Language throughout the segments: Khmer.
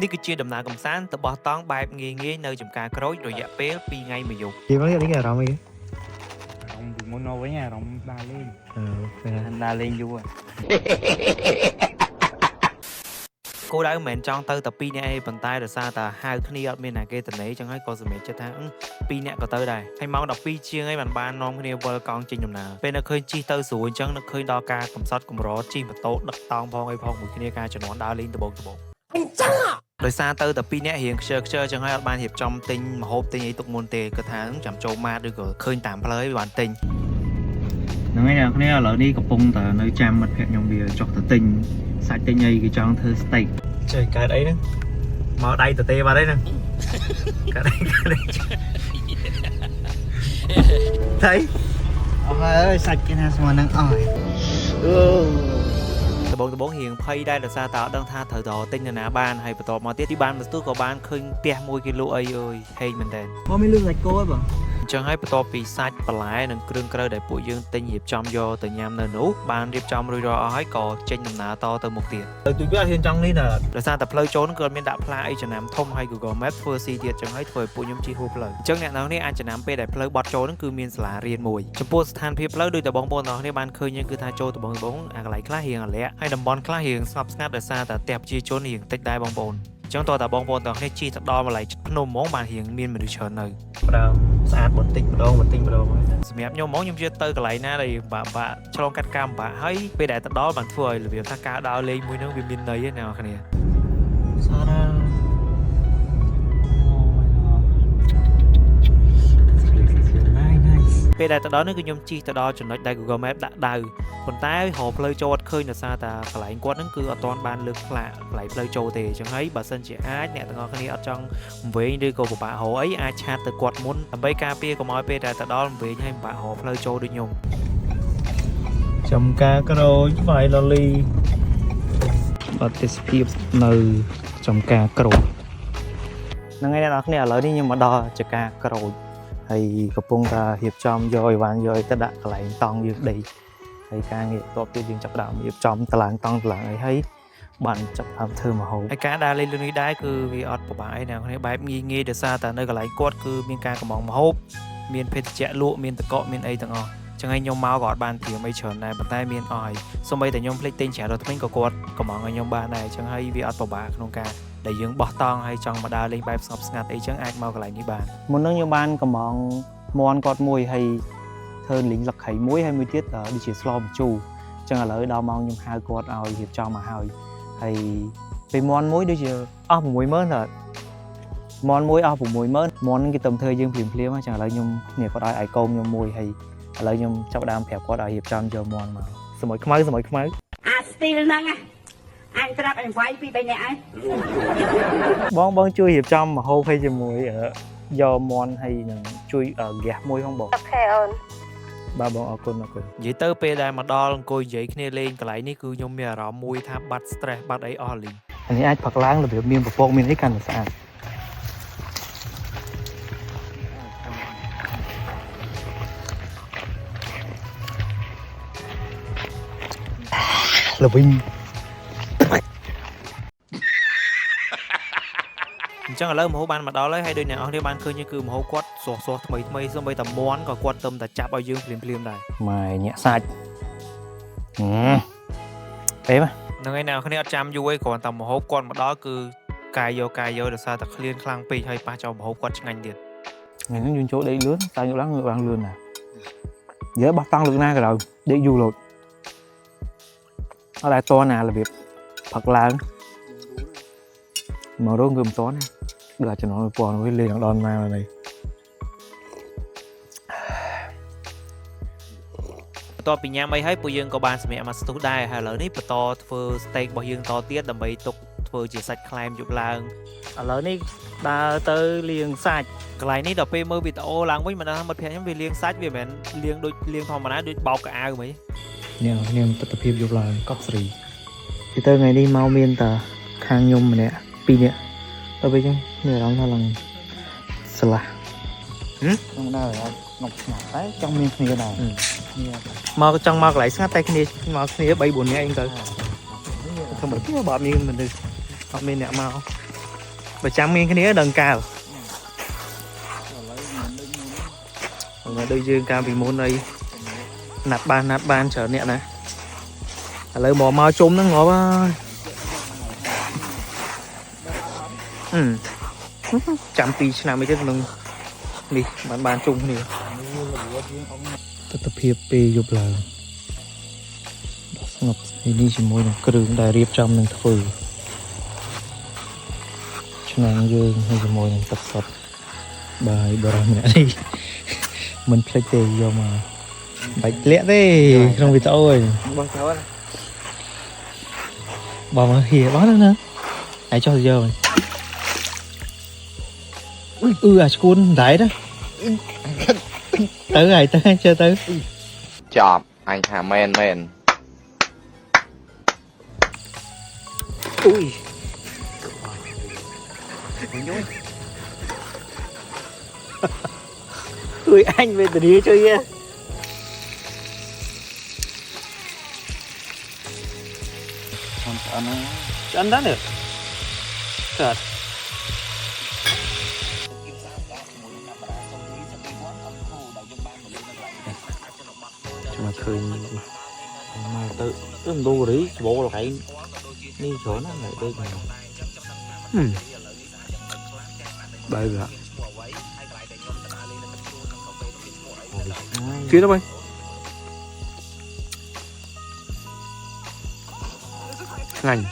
នេះគឺជាដំណើរកំសាន្តរបស់តង់បែបងាយៗនៅចំការក្រូចរយៈពេល2ថ្ងៃ1យប់ Chị mới đi cái rộng gì? Rộng thì muốn nói với nhà rộng đa lên. Anh Đa lên vui. គោលដៅមិនមែនចង់ទៅតែ2នាក់ឯងប៉ុន្តែដោយសារតែហៅគ្នាអត់មានណាគេទៅណេចឹងហើយក៏សម្រេចចិត្តថា2នាក់ក៏ទៅដែរហើយម៉ោង12ជាងហើយបាននាំគ្នាវិលកង់ចេញដំណើរពេលនៅឃើញជិះទៅស្រួលអញ្ចឹងនឹកឃើញដល់ការកំសត់កម្រជិះម៉ូតូដឹកតង់ផងអីផងមួយគ្នាការជំនាន់ដើរលេងដបងអញ្ចឹងដោយសារទៅតែ2នាក់រៀងខ្ជិលអញ្ចឹងហើយអត់បានរៀបចំទិញម្ហូបទិញអីទុកមុនទេគាត់ថាចាំចូលម៉ាតឬក៏ឃើញតាមផ្លូវបានទិញ Nó nghe nào cái này đi cặp bông tờ nơi chăm mặt hẹn nhom bìa chọc tờ tình sạch tình nhây cái trong thơ steak trời cái đấy nữa mở đây tờ tê vào đấy nè cái đấy thấy ơi sạch cái nào mà đang ỏi បងត្បូងរៀងភ័យដែរដោយសារតើអត់ដឹងថាត្រូវតទិញនៅណាបានហើយបន្ទាប់មកទៀតទីបានមកស្ទុះក៏បានឃើញផ្ទះមួយគេលក់អីអើយហេងមែនតើបងមានលឿនសាច់គោហ៎បងអញ្ចឹងហើយបន្ទាប់ពីសាច់បន្លែនិងគ្រឿងក្រៅដែលពួកយើងទិញរៀបចំយកទៅញ៉ាំនៅនោះបានរៀបចំរួចរាល់អស់ហើយក៏ចេញដំណើរតទៅមុខទៀតទៅទូវាហ៊ានចង់នេះណាដោយសារតែផ្លូវចូលនឹងក៏មានដាក់ផ្លាអីចំណាំធំហើយ Google Maps ធ្វើស៊ីទៀតអញ្ចឹងហើយធ្វើឲ្យពួកខ្ញុំជិះហួសផ្លូវអញ្ចឹងអ្នកនរនេះអាចចំណាំពេលដែលផ្លូវបត់ចូលនឹងគឺមានសាលារៀនមួយចំពោះស្ថានភាពផ្លូវដូចតែបងប្អូនទាំងអស់គ្នាបានឃើញគឺថាចូលត្បូងអាកន្លែងខ្លះរៀងអាលាក់ហើយតំបន់ខ្លះរៀងស្ងប់ស្ងាត់ដោយសារតែផ្ទះប្រជាជនរៀងតិចដែរបងប្អូនអញ្ចឹងតើតាបងប្អូនទាំងគ្នាជិះទៅដល់កន្លែងភ្នំហ្មងបានរៀងមានមនុស្សច្រើននៅប្រើស្អាតបន្តិចម្ដងសម្រាប់ខ្ញុំហ្មងខ្ញុំជឿទៅកន្លែងណាដែលបាក់ឆ្លងកាត់កម្មបាក់ហើយពេលដែលទៅដល់បានធ្វើឲ្យរបៀបថាការដើរលេងមួយហ្នឹងវាមានន័យណាអ្នកគ្នាសារ៉ាពេលដែលទៅដល់នេះគឺខ្ញុំជិះទៅដល់ចំណុចដែល Google Maps ដាក់ដៅប៉ុន្តែរកផ្លូវចូលអត់ឃើញដោយសារតែកន្លែងគាត់ហ្នឹងគឺអត់ទាន់បានលើកផ្លាកកន្លែងផ្លូវចូលទេអញ្ចឹងហើយបើសិនជាអាចអ្នកទាំងអស់គ្នាអត់ចង់វែងឬក៏ពិបាករកអីអាចឆាតទៅគាត់មុនដើម្បីការពារកុំឲ្យពេលដែលទៅដល់វែងហើយពិបាករកផ្លូវចូលដូចខ្ញុំចំការក្រូចវ៉ៃឡូលីបាត់ទេសភាពនៅចំការក្រូចហ្នឹងហើយអ្នកនរគ្នាឥឡូវនេះខ្ញុំមកដល់ចំការក្រូចហើយកំពុងតែរៀបចំយកអីវ៉ាន់យកទៅដាក់កន្លែងតង់យើងដីហើយការងារតបទៀតយើងចាប់ដើមរៀបចំតឡើងតង់តឡើងអីហើយបានចាប់ដើមធ្វើម្ហូបហើយការដើរលេងនេះដែរគឺវាអត់ពិបាកអីណាគ្នាបែបងាយងាយដោយសារតែនៅកន្លែងគាត់គឺមានការកំងម្ហូបមានភេសជ្ជៈលក់មានតកកមានអីទាំងអស់ចឹងហើយខ្ញុំមកក៏អត់បានត្រៀមអីច្រើនដែរប៉ុន្តែមានអស់ហើយសូម្បីតែខ្ញុំភ្លេចទិញច្រាសរត់ថ្មីក៏គាត់កំងឲ្យខ្ញុំបានដែរចឹងហើយវាអត់ពិបាកក្នុងការដែលយើងបោះតង់ហើយចង់មកដើរលេងបែបស្ងប់ស្ងាត់អីចឹងអាចមកកន្លែងនេះបានមុននឹងខ្ញុំបានកំងមន់គាត់មួយហើយធ្វើលីងលឹកខៃមួយហើយមួយទៀតដូចជាស្លម្ជូរចឹងឥឡូវដល់ម៉ោងខ្ញុំហៅគាត់ឲ្យរៀបចំមកហើយពេលមន់មួយដូចជាអស់ 60000 តើមន់មួយអស់ 60000 មន់គេទៅធ្វើយើងភ្លាមចឹងឥឡូវខ្ញុំនេះគាត់ឲ្យឯកូនខ្ញុំមួយហើយឥឡូវខ្ញុំចាប់ដើមប្រាប់គាត់ឲ្យរៀបចំយកមន់មកសម័យខ្មៅអាស្ទីលហ្នឹងអញប្រាប់អញវាយពី3នាក់ឯងបងជួយរៀបចំម្ហូបឲ្យជាមួយយកមន់ហើយនឹងជួយហ្គាសមួយផងបងអូខេអូនបាទបងអរគុណនិយាយទៅពេលដែលមកដល់អង្គុយនិយាយគ្នាលេងកន្លែងនេះគឺខ្ញុំមានអារម្មណ៍មួយថាបាត់ stress បាត់អីអស់លីងអានេះអាចផឹកឡើងរបៀបមានពពកមានអីកាន់តែស្អាតល្វីងអញ្ចឹងឥឡូវមហូបបានមកដល់ហើយដូចអ្នកនរគ្នាបានឃើញគឺមហូបគាត់ស្រស់ថ្មីសូម្បីតែមន់ក៏គាត់ទៅតែចាប់ឲ្យយើងភ្លាមដែរម៉ែញាក់សាច់ពេលហ្នឹងហើយអ្នកនរគ្នាអត់ចាំយូរទេគ្រាន់តែមហូបគាត់មកដល់គឺកាយយកដោយសារតែឃ្លានខ្លាំងពេកហើយប៉ះចោលមហូបគាត់ឆ្ងាញ់ទៀតថ្ងៃនេះយើងចូលដេកលឿនតែយកឡើងងើបឡើងលឿនណាយើបោះតង់លើកណាក៏ដោយដេកយូរលោតអត់ដែរតណារបៀបផឹកឡើងមករងគឺមិនតណាដូចចំណងពណ៌នោះលេងដល់មកនេះបន្ទាប់ពីញ៉ាំអីហើយពួកយើងក៏បានសម្រាកមកស្ទុះដែរហើយឥឡូវនេះបន្តធ្វើ steak របស់យើងតទៀតដើម្បីទុកធ្វើជាសាច់ខ្លែមយប់ឡើងឥឡូវនេះដើរទៅលាងសាច់កន្លែងនេះដល់ពេលមើលវីដេអូឡើងវិញមិនដឹងថាមិត្តភក្តិខ្ញុំវាលាងសាច់វាមិនមែនលាងដូចលាងធម្មតាដូចបោកកៅអៅហ្មងនេះទិដ្ឋភាពយប់ឡើងកប់ស្រីទីទៅថ្ងៃនេះមកមានតែខាងខ្ញុំម្នាក់2នាក់ដល់ពេលចឹងមានអារម្មណ៍ថាឡើងស្រឡះខ្ញុំដើរងប់ស្ងាត់តែចង់មានគ្នាដែរមកចង់មកកន្លែងស្ងាត់តែគ្នាមកគ្នា 3-4 នាក់អីទៅខ្ញុំមិនគិតបើអត់មានមនុស្សអត់មានអ្នកមក bà chăm miên cái nĩa đằng cao mà đôi dương cao vì môn này nạp ban trở nè nè lấy mò mau chung nó ngó ba chăm pi làm mấy cái nâng đi ban chung đi tập hiệp pi dục là ngọc thì đi chỉ môi cái đường đại riệp trong nâng phừ cho nàng dương hay chỉ môi nâng tập sập bài bờ mẹ đi mình play tê vô mà bạch lẽ thế không bị tôi bỏ mà hìa bó nữa hãy cho giờ mày à cuốn đấy đó tới rồi tới chơi tới chọp anh thả men ui anh về từ đi chơi nha ăn đó được thật mà khơi mà tự đu đấy bộ là phải đi chỗ nó lại đây mà đây rồi phía đó bay ngành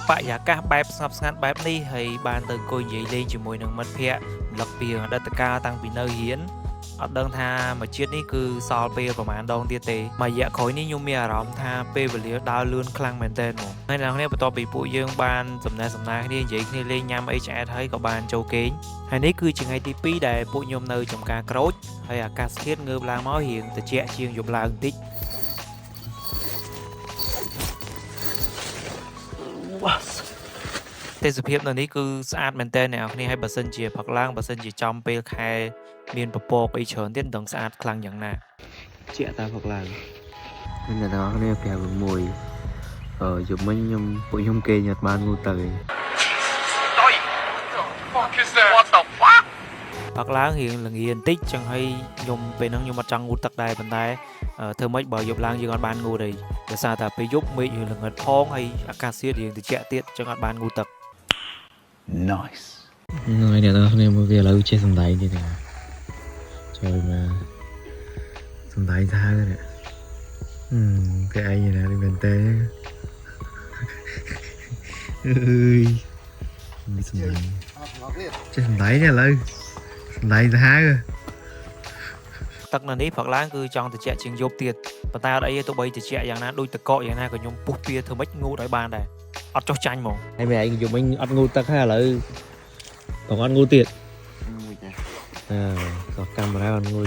bạn giá cả bài sập sẵn bài đi hay bàn từ coi dậy lên chỉ mùi nâng mất phẹ lập bìa đất cao tăng bị nơi hiến ở đơn tha mà chết ní cứ so bê của màn đông tiết tế mà dạ khối ní nhung mìa rõm tha bê vật liễu đau lươn khăn mềm tên một hay là hôm nay bị bụi dương ban dùm na đi dậy khi lên nhằm HR thấy có bàn châu kính hay ní cứ chừng hay tí phí để bụi nhung nơi trong ca crốt hay là ca thiết ngư la máu hiện từ trẻ chiên dùng là tích tên sự hiệp này cứ sát mềm tên nào khi hay bà sân chìa hoặc lang bà sân chỉ trong bê khai miền bờ bị chởn tiến đồng sát khănอย่างnào chị ta hoặc là nên là nó này kèo mùi giúp mình nhung bụi nhung kê Nhật Bản ngu tới hoặc là hiện là nghiền tích chẳng hay nhung về năng nhung mặt trăng ngu tắc đài bàn tay thơ mấy bờ dục lang như con ban ngu đây để sao ta phải giúp mỹ như là ngật phong hay acacia thì trẻ tiết cho con ban ngu tắc nice nói này nó không về lâu chơi sòng đáy đi nè trời mà sòng đáy ra rồi nè cái ai như nào đi bên tê ơi đi sòng đáy chơi sòng đáy nè lâu sòng đáy ra rồi tắc là ní hoặc là cứ trong từ trẻ chuyện dục tiệt và ta ở đây tôi bây từ trẻ dạng nào đôi từ cọ dạng nào của nhung bút bia thơ mấy ngu đói bàn này ắt cho tranh mong hay mẹ anh dùng anh ăn ngu tắc hay là còn ăn ngu tiệt có camera ăn ngu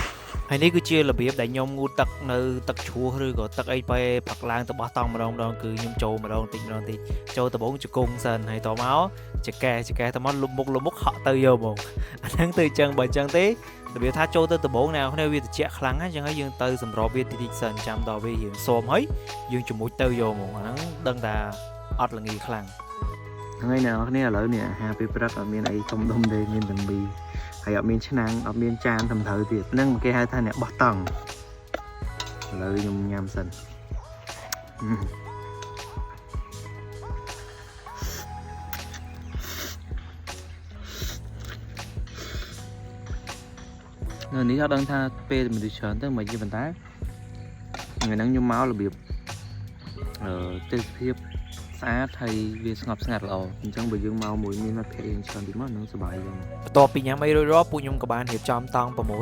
hay ní cứ chia là biết đại nhung ngu tắc nơi tắc chua rồi có tắc ấy bay hoặc lang từ bát tông mà đông cứ nhung trâu mà đông thì trâu từ bốn chục cung sần hay tỏ máu chỉ kè tao món lục múc họ từ vô mong anh đang từ chân bởi chân tí từ biểu tha trâu từ bốn nào nếu vì trẻ khăn á chẳng ấy dương từ sầm rò việt thì sần chạm đò vì hiện xôm ấy dương chụp mũi từ vô mong hắn đơn ta ọt là nghi khăn ngay nào này là lớn nè happy birthday ở miền ấy trong đông đây miền đồng bì hay ở miền chân nắng ở miền tràn thầm thờ thì nâng một cái hai thằng này bắt tầng lợi nhung nham sần người ní ở đơn tha p mình đi chọn tới mấy cái vận tải người nắng nhung máu là biểu trên phía sát hay việc ngọc ngặt lò trong bởi dương mau mũi miên mặt thể chọn đi mất nó sẽ bài rồi តបពីញ៉ាំអីរួចរាល់ពួកខ្ញុំក៏បានរៀបចំតង់ប្រមូ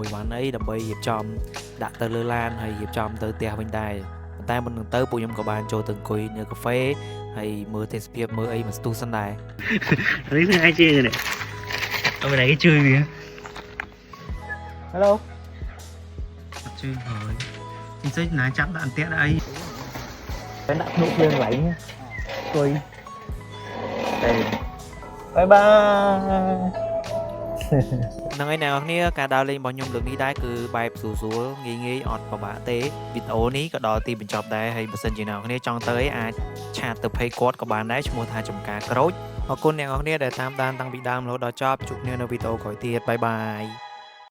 លបានអីដើម្បីរៀបចំដាក់ទៅលើឡានហើយរៀបចំទៅផ្ទះវិញដែរប៉ុន្តែមុននឹងទៅពួកខ្ញុំក៏បានចូលទៅអង្គុយនៅកាហ្វេហើយមើលទេសភាពមើលអីមកស្ទុះសិនដែរ đấy là ai chơi rồi này ở bên này cái chơi gì Hello chơi rồi thì sẽ nãy chắp đã ăn tét đây cái đặt nụ cười lại nha cười đây bye bye ហ្នឹងហើយអ្នកនរគ្នាការដើរលេងរបស់ខ្ញុំលើកនេះដែរគឺបែបស្រួលៗងាយអត់ពិបាកទេវីដេអូនេះក៏ដល់ទីបញ្ចប់ដែរហើយបើសិនជាអ្នកនរគ្នាចង់ទៅអីអាចឆាតទៅ page គាត់ក៏បានដែរឈ្មោះថាចំការក្រូច អរគុណអ្នកនរគ្នាដែលតាមដានតាំងពីដើមរហូតដល់ចប់ជួបគ្នានៅវីដេអូក្រោយទៀតបាយបាយ